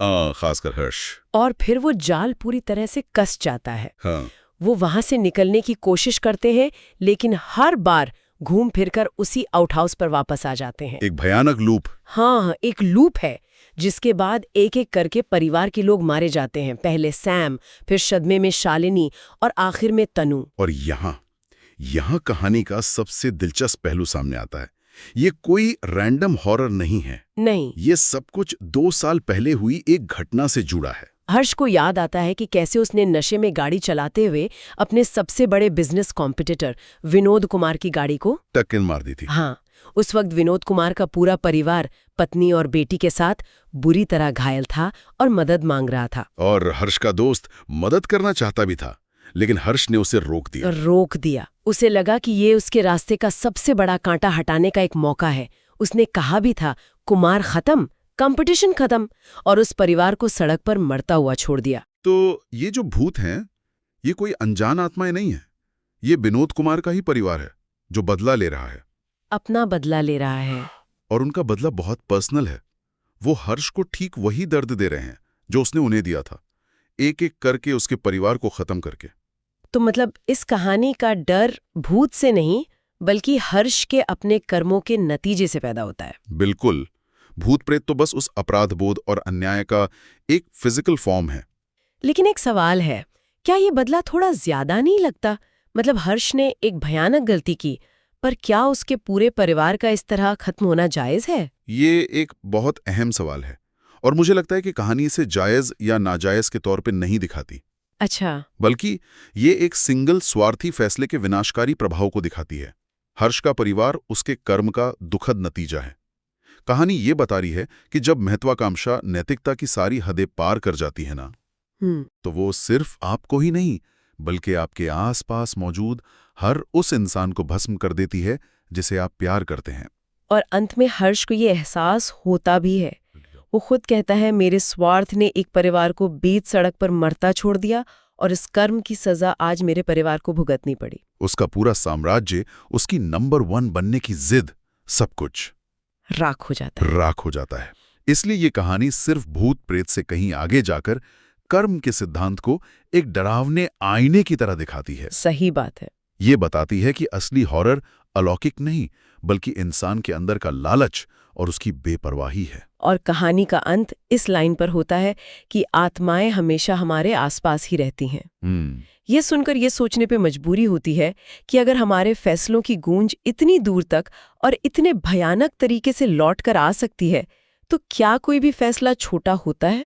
खासकर हर्ष। और फिर वो जाल पूरी तरह से कस जाता है। हाँ। वो वहां से निकलने की कोशिश करते हैं, लेकिन हर बार घूम फिरकर उसी आउटहाउस पर वापस आ जाते हैं। एक भयानक लूप। हाँ, एक लूप है जिसके बाद एक एक करके परिवार के लोग मारे जाते हैं। पहले सैम, फिर सदमे में शालिनी और आखिर में तनु। और यहाँ कहानी का सबसे दिलचस्प पहलू सामने आता है। ये कोई रैंडम हॉरर नहीं है। नहीं, ये सब कुछ 2 साल पहले हुई एक घटना से जुड़ा है। हर्ष को याद आता है कि कैसे उसने नशे में गाड़ी चलाते हुए अपने सबसे बड़े बिजनेस कॉम्पिटिटर विनोद कुमार की गाड़ी को टक्कर मार दी थी। हाँ, उस वक्त विनोद कुमार का पूरा परिवार पत्नी और बेटी के साथ बुरी तरह घायल था और मदद मांग रहा था। और हर्ष का दोस्त मदद करना चाहता भी था, लेकिन हर्ष ने उसे रोक दिया। उसे लगा कि ये उसके रास्ते का सबसे बड़ा कांटा हटाने का एक मौका है। उसने कहा भी था, कुमार खत्म, कंपटीशन खत्म, और उस परिवार को सड़क पर मरता हुआ छोड़ दिया। तो ये जो भूत हैं, ये कोई अनजान आत्माएं नहीं है। ये विनोद कुमार का ही परिवार है जो बदला ले रहा है। अपना बदला ले रहा है। और उनका बदला बहुत पर्सनल है। वो हर्ष को ठीक वही दर्द दे रहे हैं जो उसने उन्हें दिया था, एक एक करके उसके परिवार को खत्म करके। तो मतलब इस कहानी का डर भूत से नहीं, बल्कि हर्ष के अपने कर्मों के नतीजे से पैदा होता है। बिल्कुल। भूत प्रेत तो बस उस अपराध बोध और अन्याय का एक फिजिकल फॉर्म है। लेकिन एक सवाल है, क्या ये बदला थोड़ा ज्यादा नहीं लगता? मतलब हर्ष ने एक भयानक गलती की, पर क्या उसके पूरे परिवार का इस तरह खत्म होना जायज है? ये एक बहुत अहम सवाल है, और मुझे लगता है कि कहानी इसे जायज या नाजायज के तौर पे नहीं दिखाती। अच्छा। बल्कि ये एक सिंगल स्वार्थी फैसले के विनाशकारी प्रभाव को दिखाती है। हर्ष का परिवार उसके कर्म का दुखद नतीजा है। कहानी ये बता रही है कि जब महत्वाकांक्षा नैतिकता की सारी हदें पार कर जाती है ना, तो वो सिर्फ आपको ही नहीं, बल्कि आपके आसपास मौजूद हर उस इंसान को भस्म कर देती है जिसे आप प्यार करते हैं। और अंत में हर्ष को ये एहसास होता भी है। वो खुद कहता है, मेरे स्वार्थ ने एक परिवार को बीच सड़क पर मरता छोड़ दिया, और इस कर्म की सजा आज मेरे परिवार को भुगतनी पड़ी। उसका पूरा साम्राज्य, उसकी नंबर 1 बनने की जिद, सब कुछ राख हो जाता है। इसलिए ये कहानी सिर्फ भूत प्रेत से कहीं आगे जाकर कर्म के सिद्धांत को एक डरावने आईने की तरह दिखाती है। सही बात है। ये बताती है कि असली हॉरर अलौकिक नहीं, बल्कि इंसान के अंदर का लालच और उसकी बेपरवाही है। और कहानी का अंत इस लाइन पर होता है कि आत्माएं हमेशा हमारे आसपास ही रहती हैं। ये सुनकर ये सोचने पे मजबूरी होती है कि अगर हमारे फैसलों की गूंज इतनी दूर तक और इतने भयानक तरीके से लौट कर आ सकती है, तो क्या कोई भी फैसला छोटा होता है?